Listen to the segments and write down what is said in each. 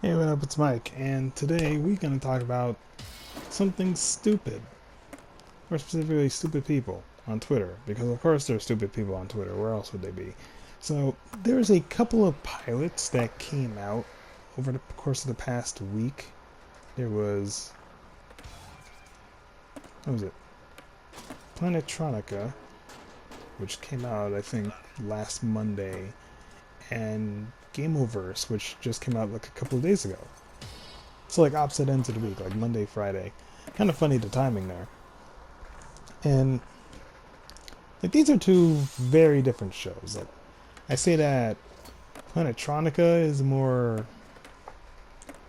Hey, what up? It's Mike, and today we're going to talk about something stupid, or specifically stupid people on Twitter, because of course there are stupid people on Twitter. Where else would they be? So there's a couple of pilots that came out over the course of the past week. There was, what was it? Planetronika, which came out I think last Monday, and Gameoverse, which just came out like a couple of days ago. So like opposite ends of the week, like Monday, Friday. Kind of funny the timing there. And like these are two very different shows. Like I say that Planetronika is more,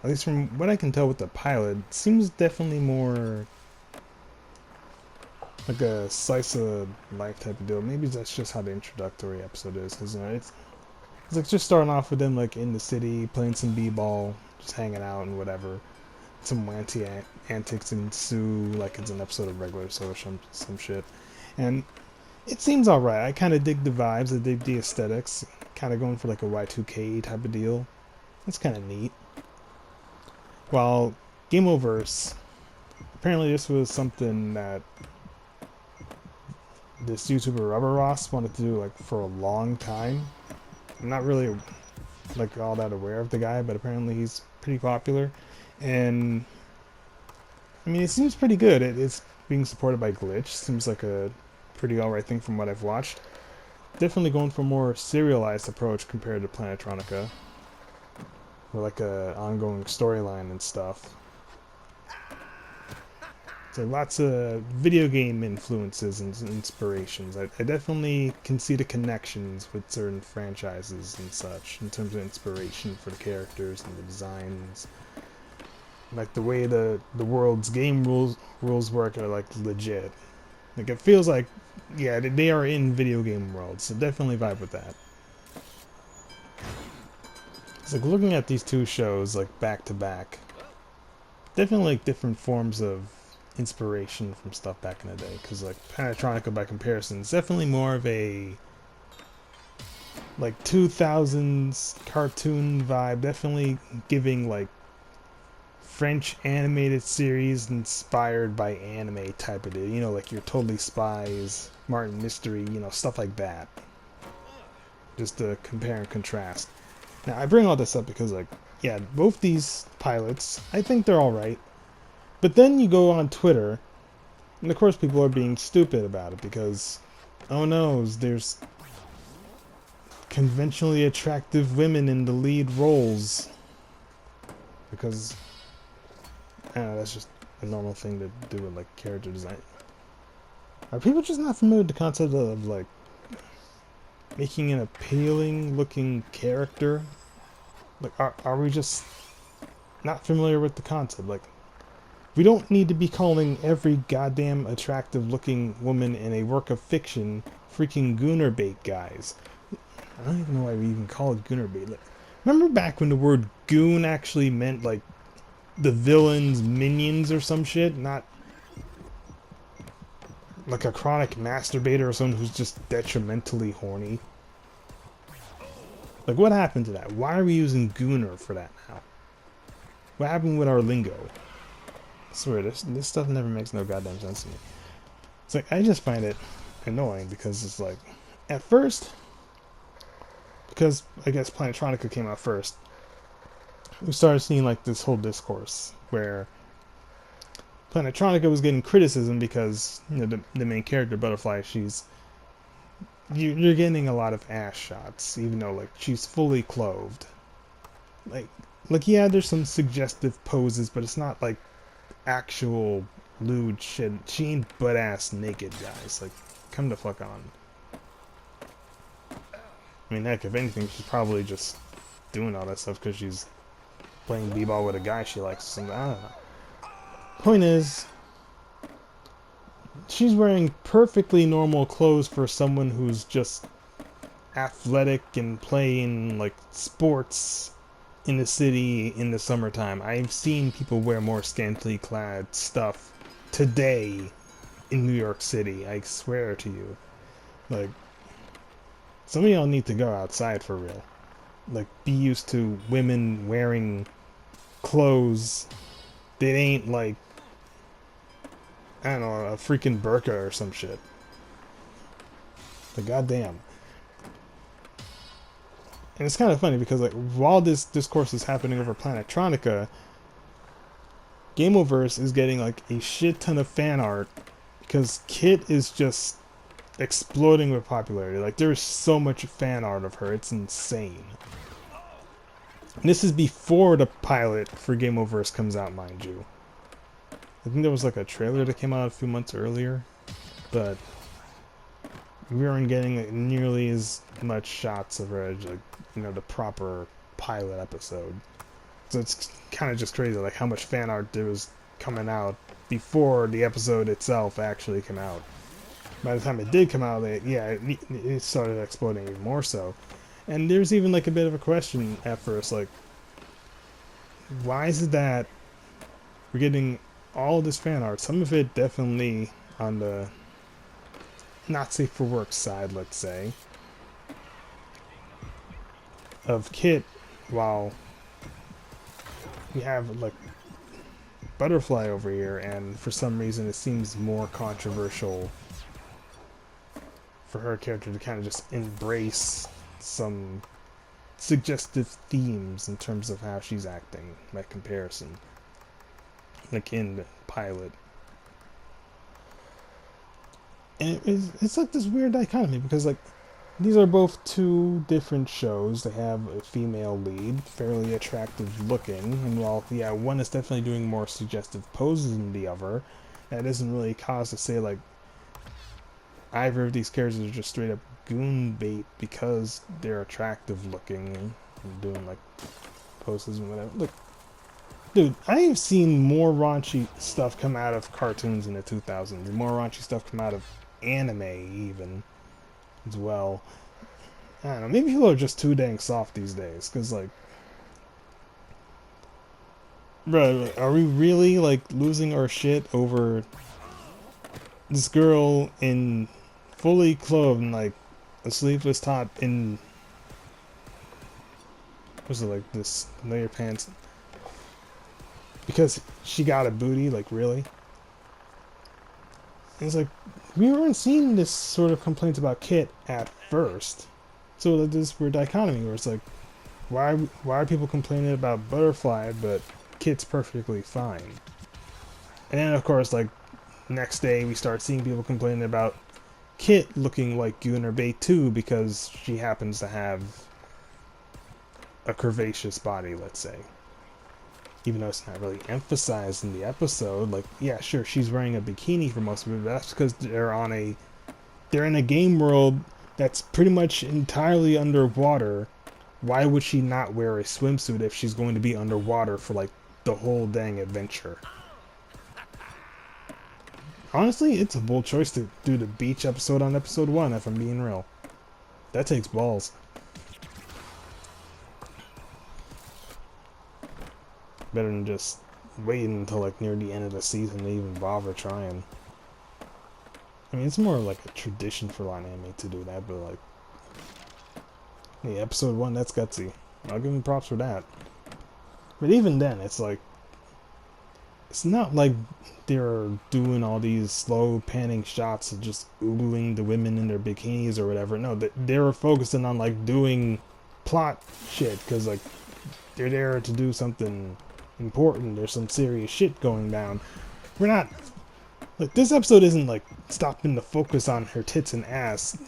at least from what I can tell with the pilot, seems definitely more like a slice of life type of deal. Maybe that's just how the introductory episode is, because it's like just starting off with them like in the city playing some b-ball, just hanging out and whatever. Some wanty antics ensue, like it's an episode of regular show or some shit, and it seems alright. I kind of dig the vibes, I dig the aesthetics, kind of going for like a Y2K type of deal. That's kind of neat. While Gameoverse, apparently this was something that this YouTuber Rubber Ross wanted to do like for a long time. I'm not really like all that aware of the guy, but apparently he's pretty popular, and I mean it seems pretty good. It's being supported by Glitch. Seems like a pretty alright thing from what I've watched. Definitely going for a more serialized approach compared to Planetronika, with like a ongoing storyline and stuff. So lots of video game influences and inspirations. I definitely can see the connections with certain franchises and such in terms of inspiration for the characters and the designs. Like the way the world's game rules work are like legit. Like it feels like, yeah, they are in video game worlds. So definitely vibe with that. It's like looking at these two shows like back to back. Definitely like different forms of inspiration from stuff back in the day. Because like Panatronica by comparison is definitely more of a like 2000s cartoon vibe. Definitely giving like French animated series inspired by anime type of deal. You know, like your Totally Spies, Martin Mystery, you know, stuff like that. Just to compare and contrast. Now, I bring all this up because, like, yeah, both these pilots, I think they're alright. But then you go on Twitter, and of course people are being stupid about it because, oh no, there's conventionally attractive women in the lead roles. Because, I don't know, that's just a normal thing to do with, like, character design. Are people just not familiar with the concept of, like, making an appealing looking character? Like, are we just not familiar with the concept? Like, we don't need to be calling every goddamn attractive looking woman in a work of fiction freaking Gooner bait guys. I don't even know why we even call it Gooner bait. Like, remember back when the word goon actually meant like the villain's minions or some shit? Not like a chronic masturbator or someone who's just detrimentally horny. Like, what happened to that? Why are we using Gooner for that now? What happened with our lingo? I swear, this stuff never makes no goddamn sense to me. It's like, I just find it annoying because it's like, at first, because I guess Planetronica came out first, we started seeing like this whole discourse where Planetronica was getting criticism because, you know, the main character, Butterfly, you're getting a lot of ass shots, even though like she's fully clothed. Like, yeah, there's some suggestive poses, but it's not like actual lewd shit. She ain't butt ass naked, guys. Like, come the fuck on. I mean, heck, if anything, she's probably just doing all that stuff because she's playing b-ball with a guy she likes or something. I don't know. Point is, she's wearing perfectly normal clothes for someone who's just athletic and playing like sports in the city in the summertime. I've seen people wear more scantily clad stuff today in New York City. I swear to you. Like, some of y'all need to go outside for real. Like, be used to women wearing clothes that ain't like, I don't know, a freaking burqa or some shit. But goddamn. And it's kind of funny because like while this discourse is happening over Planetronika, Gameoverse is getting like a shit ton of fan art because Kit is just exploding with popularity. Like there's so much fan art of her, it's insane. And this is before the pilot for Gameoverse comes out, mind you. I think there was like a trailer that came out a few months earlier, but we aren't getting like nearly as much shots of her as like, you know, the proper pilot episode. So it's kind of just crazy like how much fan art there was coming out before the episode itself actually came out. By the time it did come out, it started exploding even more so. And there's even like a bit of a question at first, like, why is it that we're getting all this fan art? Some of it definitely on the not safe for work side, let's say, of Kit, while we have like Butterfly over here, and for some reason it seems more controversial for her character to kind of just embrace some suggestive themes in terms of how she's acting by comparison, like in the pilot. And it's like this weird dichotomy because like these are both two different shows. They have a female lead, fairly attractive looking, and while yeah, one is definitely doing more suggestive poses than the other, that isn't really cause to say like either of these characters are just straight up goon bait because they're attractive looking and doing like poses and whatever. Look, dude, I have seen more raunchy stuff come out of cartoons in the 2000s, more raunchy stuff come out of anime even as well. I don't know, maybe people are just too dang soft these days, because like, bro, are we really like losing our shit over this girl in fully clothed and like a sleeveless top in, what's it, like this layer pants, because she got a booty? Like, really? And it's like, we weren't seeing this sort of complaints about Kit at first. So like this weird dichotomy where it's like, why are people complaining about Butterfly but Kit's perfectly fine? And then of course like next day we start seeing people complaining about Kit looking like Gooner bait too because she happens to have a curvaceous body, let's say. Even though it's not really emphasized in the episode, like, yeah, sure, she's wearing a bikini for most of it, but that's because they're in a game world that's pretty much entirely underwater. Why would she not wear a swimsuit if she's going to be underwater for like the whole dang adventure? Honestly, it's a bold choice to do the beach episode on episode 1, if I'm being real. That takes balls. Better than just waiting until like near the end of the season to even bother trying. I mean, it's more like a tradition for a lot of anime to do that, but like, hey, episode 1, that's gutsy. I'll give them props for that. But even then, it's like, it's not like they're doing all these slow panning shots of just oogling the women in their bikinis or whatever. No, they were focusing on like doing plot shit, because like they're there to do something important. There's some serious shit going down. We're not like, this episode isn't like stopping to focus on her tits and ass.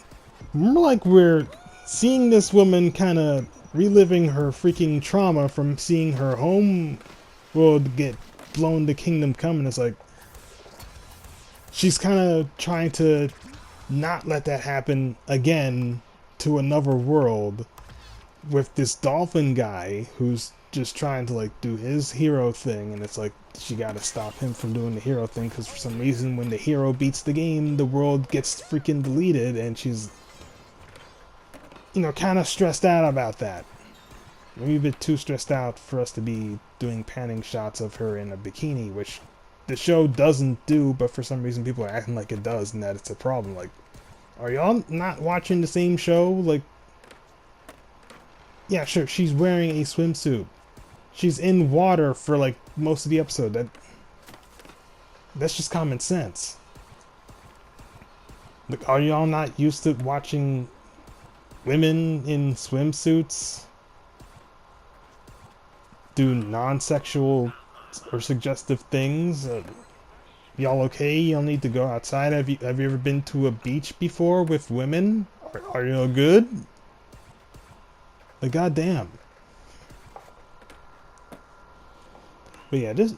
More like we're seeing this woman kind of reliving her freaking trauma from seeing her home world get blown to kingdom come, and it's like she's kind of trying to not let that happen again to another world with this dolphin guy who's just trying to like do his hero thing, and it's like she gotta stop him from doing the hero thing because for some reason when the hero beats the game, the world gets freaking deleted, and she's, you know, kind of stressed out about that. Maybe a bit too stressed out for us to be doing panning shots of her in a bikini, which the show doesn't do, but for some reason people are acting like it does and that it's a problem. Like, are y'all not watching the same show? Like, yeah, sure, she's wearing a swimsuit. She's in water for like most of the episode. That's just common sense. Like, are y'all not used to watching women in swimsuits do non-sexual or suggestive things? Y'all okay? Y'all need to go outside? Have you ever been to a beach before with women? Are y'all good? Like, goddamn. But yeah, this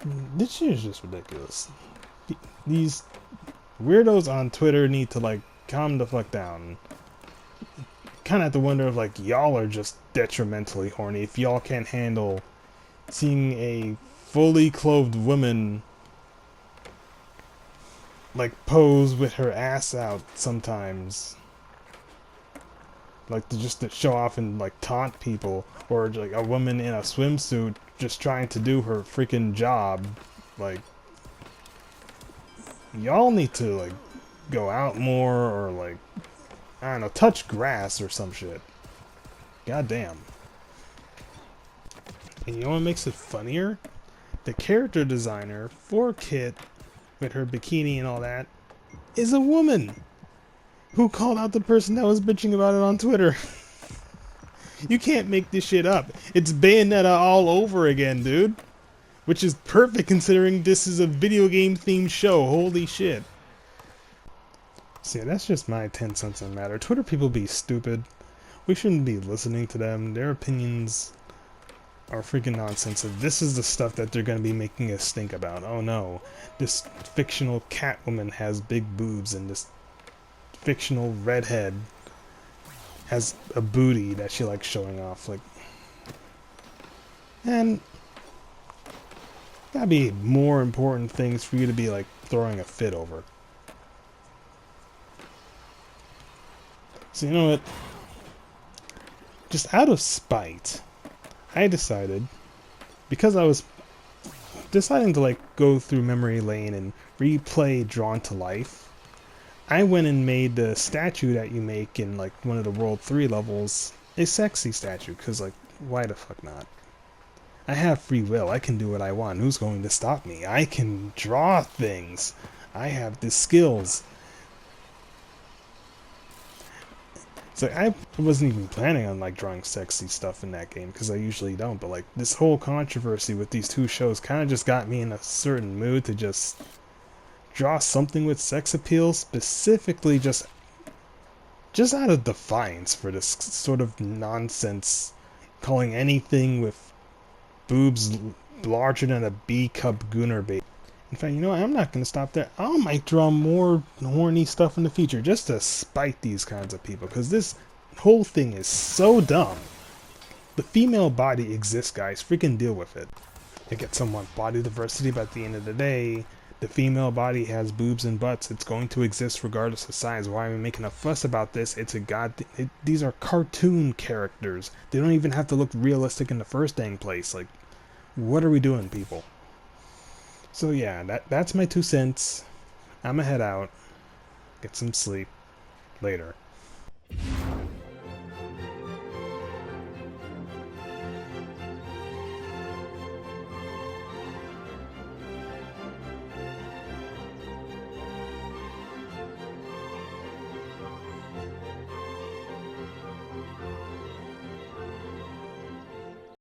shit is just ridiculous. These weirdos on Twitter need to like calm the fuck down. Kind of have to wonder if like y'all are just detrimentally horny if y'all can't handle seeing a fully clothed woman like pose with her ass out sometimes, like to show off and like taunt people, or like a woman in a swimsuit just trying to do her freaking job. Like, y'all need to like go out more, or like, I don't know, touch grass or some shit. Goddamn. And you know what makes it funnier? The character designer for Kit, with her bikini and all that, is a woman who called out the person that was bitching about it on Twitter. You can't make this shit up. It's Bayonetta all over again, dude. Which is perfect considering this is a video game themed show. Holy shit. So yeah, that's just my 10 cents on the matter. Twitter people be stupid. We shouldn't be listening to them. Their opinions are freaking nonsense. This is the stuff that they're going to be making us think about. Oh no, this fictional Catwoman has big boobs, and this fictional redhead has a booty that she likes showing off. Like, and gotta be more important things for you to be like throwing a fit over. So you know what? Just out of spite, I decided, because I was deciding to like go through memory lane and replay Drawn to Life, I went and made the statue that you make in like one of the World 3 levels a sexy statue, because like, why the fuck not? I have free will. I can do what I want. Who's going to stop me? I can draw things. I have the skills. So I wasn't even planning on like drawing sexy stuff in that game, because I usually don't, but like this whole controversy with these two shows kind of just got me in a certain mood to just draw something with sex appeal, specifically just out of defiance for this sort of nonsense, calling anything with boobs larger than a B cup Gooner baby. In fact, you know what? I'm not going to stop there. I might draw more horny stuff in the future just to spite these kinds of people, because this whole thing is so dumb. The female body exists, guys. Freaking deal with it. You get somewhat body diversity, but at the end of the day, the female body has boobs and butts. It's going to exist regardless of size. Why are we making a fuss about this? It's a these are cartoon characters. They don't even have to look realistic in the first dang place. Like, what are we doing, people? So yeah, that's my 2 cents. I'ma head out, get some sleep. Later.